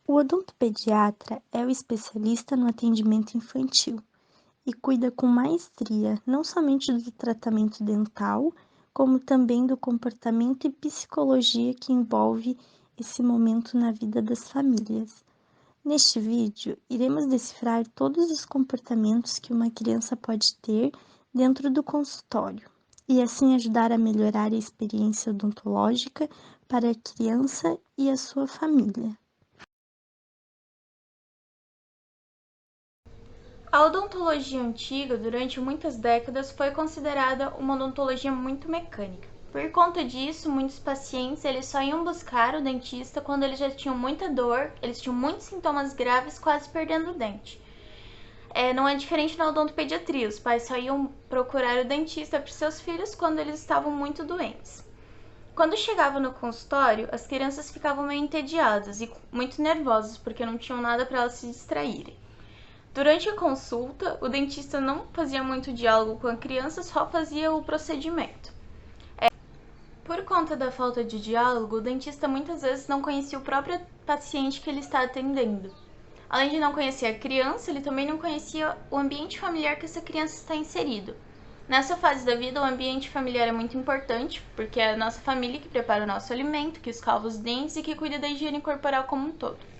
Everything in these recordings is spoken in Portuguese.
O odontopediatra é o especialista no atendimento infantil e cuida com maestria não somente do tratamento dental, como também do comportamento e psicologia que envolve esse momento na vida das famílias. Neste vídeo, iremos decifrar todos os comportamentos que uma criança pode ter dentro do consultório e assim ajudar a melhorar a experiência odontológica para a criança e a sua família. A odontologia antiga, durante muitas décadas, foi considerada uma odontologia muito mecânica. Por conta disso, muitos pacientes eles só iam buscar o dentista quando eles já tinham muita dor, eles tinham muitos sintomas graves, quase perdendo o dente. Não é diferente na odontopediatria, os pais só iam procurar o dentista para seus filhos quando eles estavam muito doentes. Quando chegava no consultório, as crianças ficavam meio entediadas e muito nervosas porque não tinham nada para elas se distraírem. Durante a consulta, o dentista não fazia muito diálogo com a criança, só fazia o procedimento. Por conta da falta de diálogo, o dentista muitas vezes não conhecia o próprio paciente que ele está atendendo. Além de não conhecer a criança, ele também não conhecia o ambiente familiar que essa criança está inserido. Nessa fase da vida, o ambiente familiar é muito importante, porque é a nossa família que prepara o nosso alimento, que escova os dentes e que cuida da higiene corporal como um todo.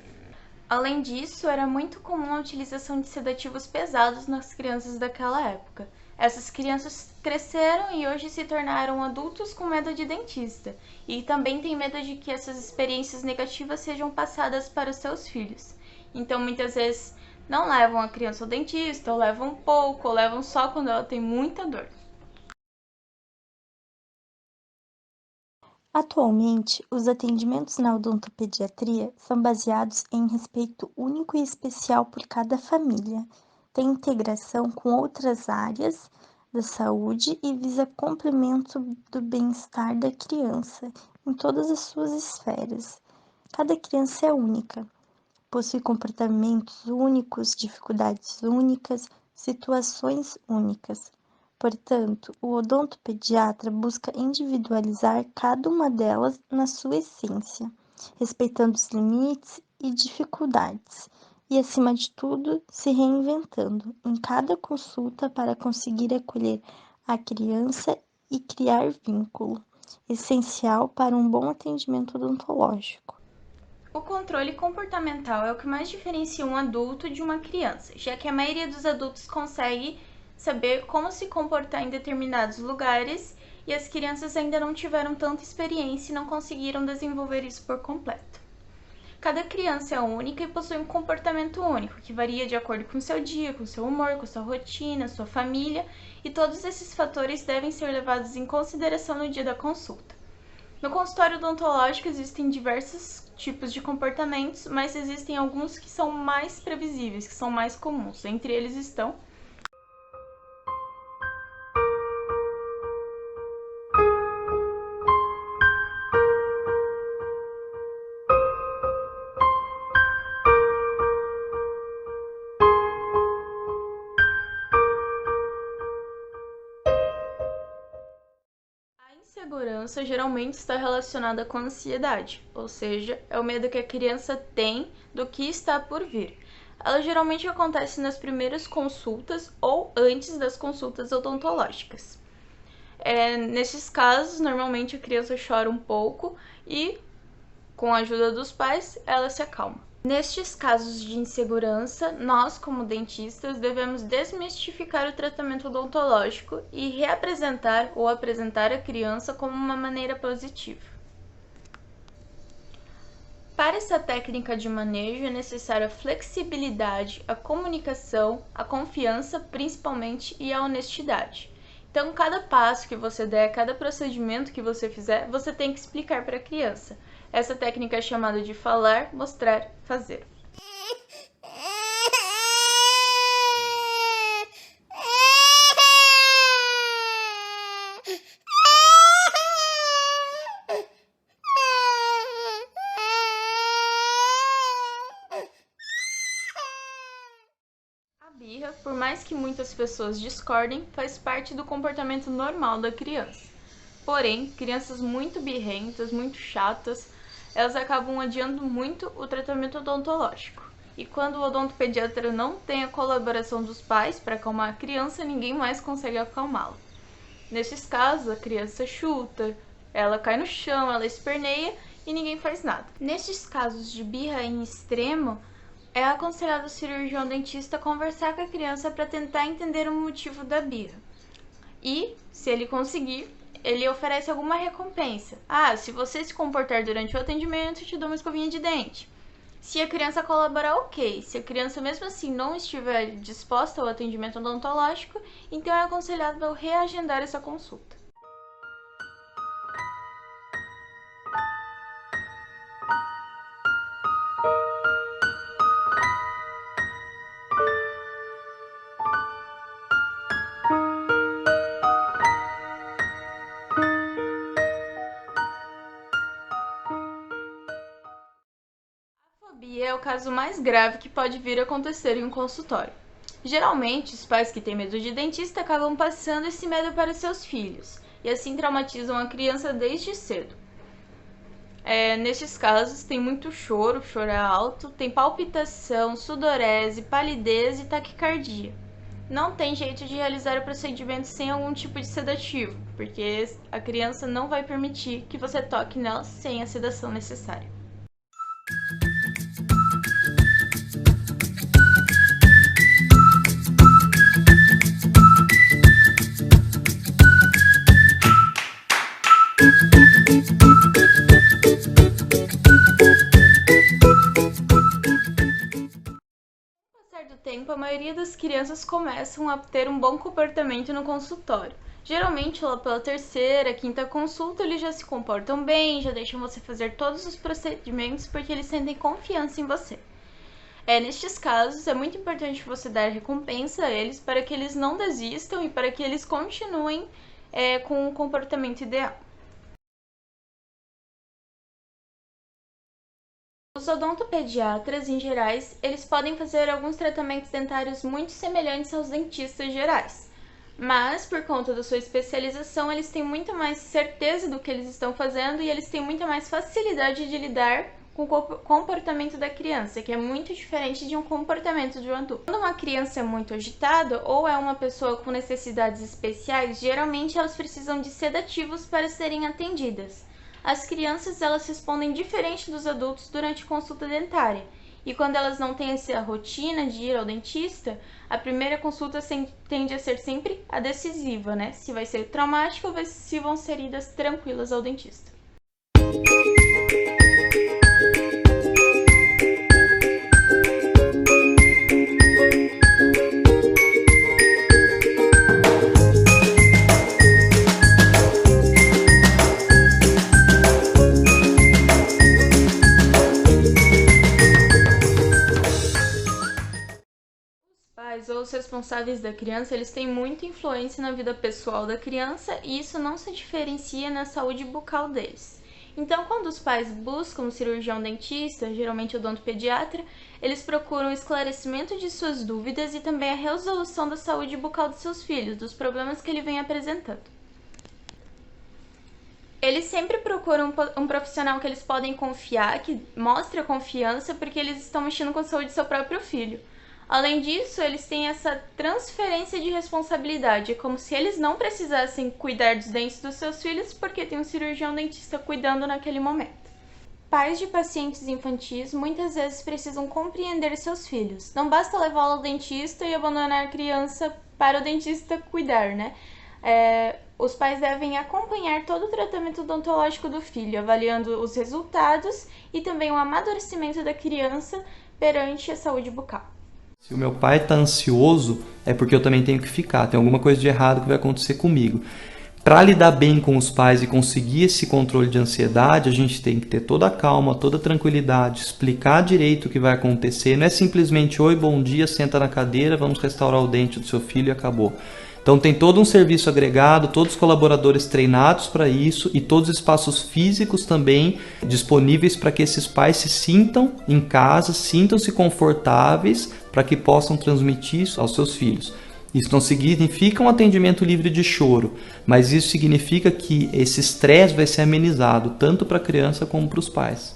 Além disso, era muito comum a utilização de sedativos pesados nas crianças daquela época. Essas crianças cresceram e hoje se tornaram adultos com medo de dentista, e também têm medo de que essas experiências negativas sejam passadas para os seus filhos. Então, muitas vezes, não levam a criança ao dentista, ou levam pouco, ou levam só quando ela tem muita dor. Atualmente, os atendimentos na odontopediatria são baseados em respeito único e especial por cada família, tem integração com outras áreas da saúde e visa complemento do bem-estar da criança em todas as suas esferas. Cada criança é única, possui comportamentos únicos, dificuldades únicas, situações únicas. Portanto, o odontopediatra busca individualizar cada uma delas na sua essência, respeitando os limites e dificuldades, e, acima de tudo, se reinventando em cada consulta para conseguir acolher a criança e criar vínculo, essencial para um bom atendimento odontológico. O controle comportamental é o que mais diferencia um adulto de uma criança, já que a maioria dos adultos consegue saber como se comportar em determinados lugares e as crianças ainda não tiveram tanta experiência e não conseguiram desenvolver isso por completo. Cada criança é única e possui um comportamento único, que varia de acordo com o seu dia, com o seu humor, com a sua rotina, sua família, e todos esses fatores devem ser levados em consideração no dia da consulta. No consultório odontológico existem diversos tipos de comportamentos, mas existem alguns que são mais previsíveis, que são mais comuns. Entre eles estão a insegurança geralmente está relacionada com a ansiedade, ou seja, é o medo que a criança tem do que está por vir. Ela geralmente acontece nas primeiras consultas ou antes das consultas odontológicas. Nesses casos, normalmente a criança chora um pouco e, com a ajuda dos pais, ela se acalma. Nestes casos de insegurança, nós, como dentistas, devemos desmistificar o tratamento odontológico e reapresentar ou apresentar a criança como uma maneira positiva. Para essa técnica de manejo é necessária a flexibilidade, a comunicação, a confiança, principalmente, e a honestidade. Então, cada passo que você der, cada procedimento que você fizer, você tem que explicar para a criança. Essa técnica é chamada de falar, mostrar, fazer. A birra, por mais que muitas pessoas discordem, faz parte do comportamento normal da criança. Porém, crianças muito birrentas, muito chatas, elas acabam adiando muito o tratamento odontológico. E quando o odontopediatra não tem a colaboração dos pais para acalmar a criança, ninguém mais consegue acalmá-la. Nesses casos, a criança chuta, ela cai no chão, ela esperneia e ninguém faz nada. Nesses casos de birra em extremo, é aconselhado o cirurgião dentista conversar com a criança para tentar entender o motivo da birra. E, se ele conseguir, ele oferece alguma recompensa. Se você se comportar durante o atendimento, eu te dou uma escovinha de dente. Se a criança colaborar, ok. Se a criança mesmo assim não estiver disposta ao atendimento odontológico, então é aconselhável reagendar essa consulta. É o caso mais grave que pode vir a acontecer em um consultório. Geralmente, os pais que têm medo de dentista acabam passando esse medo para seus filhos, e assim traumatizam a criança desde cedo. Nestes casos, tem muito choro, o choro é alto, tem palpitação, sudorese, palidez e taquicardia. Não tem jeito de realizar o procedimento sem algum tipo de sedativo, porque a criança não vai permitir que você toque nela sem a sedação necessária. A maioria das crianças começam a ter um bom comportamento no consultório. Geralmente, lá pela terceira, quinta consulta, eles já se comportam bem, já deixam você fazer todos os procedimentos porque eles sentem confiança em você. Nestes casos, é muito importante você dar recompensa a eles para que eles não desistam e para que eles continuem com o comportamento ideal. Os odontopediatras, em gerais, eles podem fazer alguns tratamentos dentários muito semelhantes aos dentistas gerais, mas por conta da sua especialização, eles têm muito mais certeza do que eles estão fazendo e eles têm muita mais facilidade de lidar com o comportamento da criança, que é muito diferente de um comportamento de um adulto. Quando uma criança é muito agitada ou é uma pessoa com necessidades especiais, geralmente elas precisam de sedativos para serem atendidas. As crianças, elas respondem diferente dos adultos durante a consulta dentária. E quando elas não têm essa rotina de ir ao dentista, a primeira consulta tende a ser sempre a decisiva, né? Se vai ser traumática ou se vão ser idas tranquilas ao dentista. Ou os responsáveis da criança, eles têm muita influência na vida pessoal da criança e isso não se diferencia na saúde bucal deles. Então, quando os pais buscam um cirurgião dentista, geralmente odontopediatra, eles procuram o esclarecimento de suas dúvidas e também a resolução da saúde bucal de seus filhos, dos problemas que ele vem apresentando. Eles sempre procuram um profissional que eles podem confiar, que mostre a confiança, porque eles estão mexendo com a saúde do seu próprio filho. Além disso, eles têm essa transferência de responsabilidade, é como se eles não precisassem cuidar dos dentes dos seus filhos porque tem um cirurgião dentista cuidando naquele momento. Pais de pacientes infantis muitas vezes precisam compreender seus filhos. Não basta levá-lo ao dentista e abandonar a criança para o dentista cuidar, né? Os pais devem acompanhar todo o tratamento odontológico do filho, avaliando os resultados e também o amadurecimento da criança perante a saúde bucal. Se o meu pai está ansioso, é porque eu também tenho que ficar. Tem alguma coisa de errado que vai acontecer comigo. Para lidar bem com os pais e conseguir esse controle de ansiedade, a gente tem que ter toda a calma, toda a tranquilidade, explicar direito o que vai acontecer. Não é simplesmente, oi, bom dia, senta na cadeira, vamos restaurar o dente do seu filho e acabou. Então tem todo um serviço agregado, todos os colaboradores treinados para isso e todos os espaços físicos também disponíveis para que esses pais se sintam em casa, sintam-se confortáveis para que possam transmitir isso aos seus filhos. Isso não significa um atendimento livre de choro, mas isso significa que esse estresse vai ser amenizado, tanto para a criança como para os pais.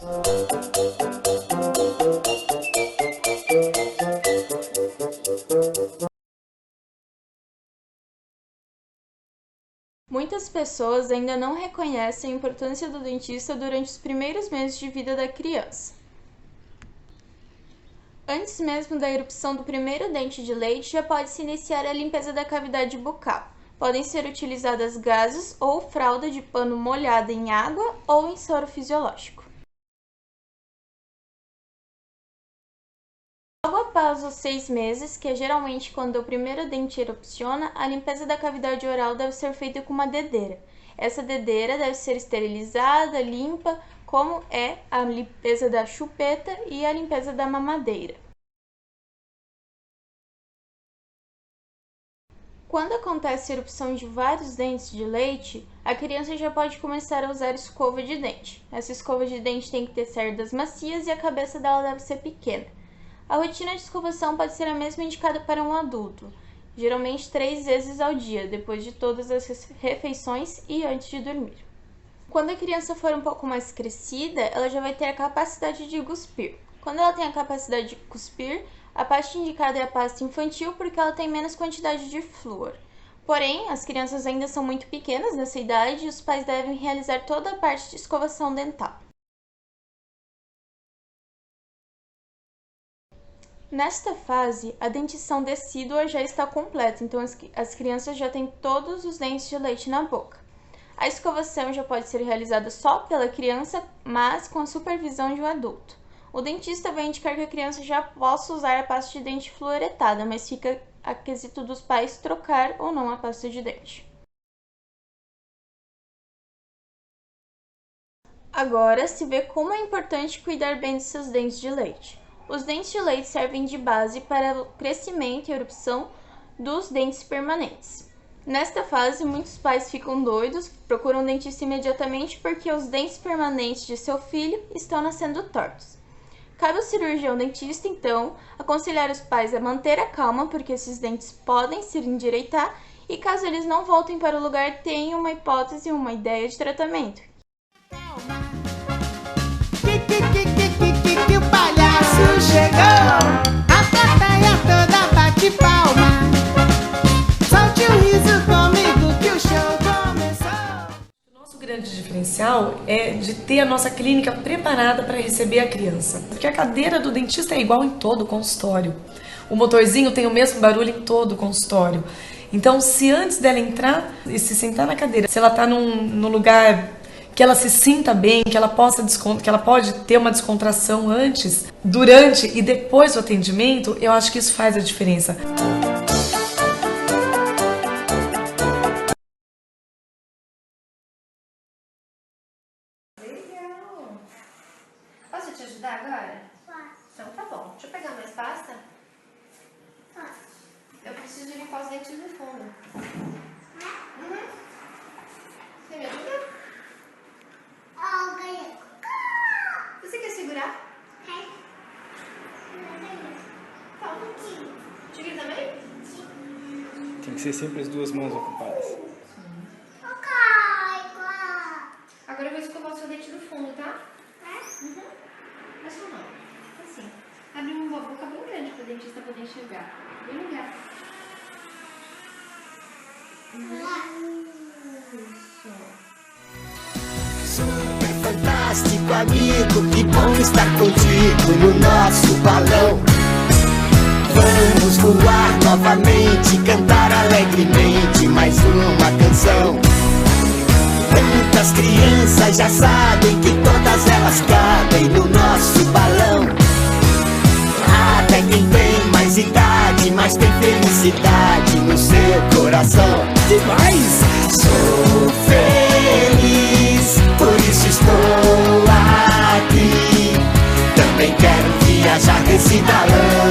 Muitas pessoas ainda não reconhecem a importância do dentista durante os primeiros meses de vida da criança. Antes mesmo da erupção do primeiro dente de leite, já pode-se iniciar a limpeza da cavidade bucal. Podem ser utilizadas gases ou fralda de pano molhada em água ou em soro fisiológico. Logo após os 6 meses, que é geralmente quando o primeiro dente erupciona, a limpeza da cavidade oral deve ser feita com uma dedeira. Essa dedeira deve ser esterilizada, limpa, como é a limpeza da chupeta e a limpeza da mamadeira. Quando acontece a erupção de vários dentes de leite, a criança já pode começar a usar escova de dente. Essa escova de dente tem que ter cerdas macias e a cabeça dela deve ser pequena. A rotina de escovação pode ser a mesma indicada para um adulto, geralmente 3 vezes ao dia, depois de todas as refeições e antes de dormir. Quando a criança for um pouco mais crescida, ela já vai ter a capacidade de cuspir. Quando ela tem a capacidade de cuspir, a pasta indicada é a pasta infantil porque ela tem menos quantidade de flúor. Porém, as crianças ainda são muito pequenas nessa idade e os pais devem realizar toda a parte de escovação dental. Nesta fase, a dentição decídua já está completa, então as crianças já têm todos os dentes de leite na boca. A escovação já pode ser realizada só pela criança, mas com a supervisão de um adulto. O dentista vai indicar que a criança já possa usar a pasta de dente fluoretada, mas fica a quesito dos pais trocar ou não a pasta de dente. Agora se vê como é importante cuidar bem dos seus dentes de leite. Os dentes de leite servem de base para o crescimento e erupção dos dentes permanentes. Nesta fase, muitos pais ficam doidos, procuram um dentista imediatamente porque os dentes permanentes de seu filho estão nascendo tortos. Cabe ao cirurgião dentista, então, aconselhar os pais a manter a calma, porque esses dentes podem se endireitar e, caso eles não voltem para o lugar, tenham uma hipótese e uma ideia de tratamento. O palhaço chegou, a plateia toda bate palma. Solte o riso comigo que o show começou. O nosso grande diferencial é de ter a nossa clínica preparada para receber a criança. Porque a cadeira do dentista é igual em todo o consultório. O motorzinho tem o mesmo barulho em todo o consultório. Então, se antes dela entrar e se sentar na cadeira, se ela está num lugar que ela se sinta bem, que ela pode ter uma descontração antes, durante e depois do atendimento, eu acho que isso faz a diferença. Legal! Posso te ajudar agora? Posso. Então tá bom. Deixa eu pegar mais pasta. Eu preciso limpar os dentes do fundo. Uhum. Você me ajuda? Você quer segurar? Tá. Tigre também? Tem que ser sempre as duas mãos ocupadas. Agora eu vou escovar o seu dente do fundo, tá? Uhum. Mas só não. Assim. Abre uma boca bem grande para o dentista poder enxergar. Bem legal. Isso. Super fantástico amigo, que bom estar contigo no nosso balão. Vamos voar novamente, cantar alegremente mais uma canção. Tantas crianças já sabem que todas elas cabem no nosso balão. Até quem tem mais idade, mas tem felicidade no seu coração. Demais! Sou feliz, por isso estou aqui. Também quero viajar nesse balão.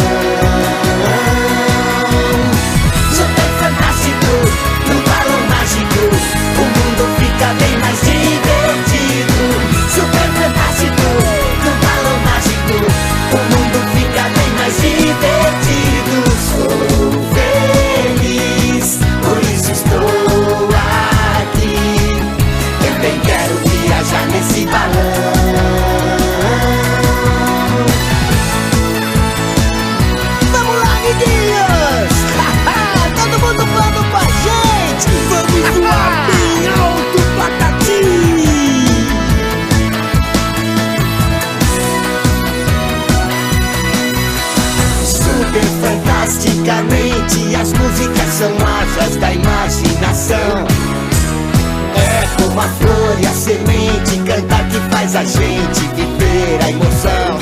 Super fantástico, no balão mágico, o mundo fica bem mais divertido. Super fantástico, no balão mágico, o mundo fica bem mais divertido. Sou feliz. musicalmente as músicas são asas da imaginação. É como a flor e a semente, cantar que faz a gente viver a emoção.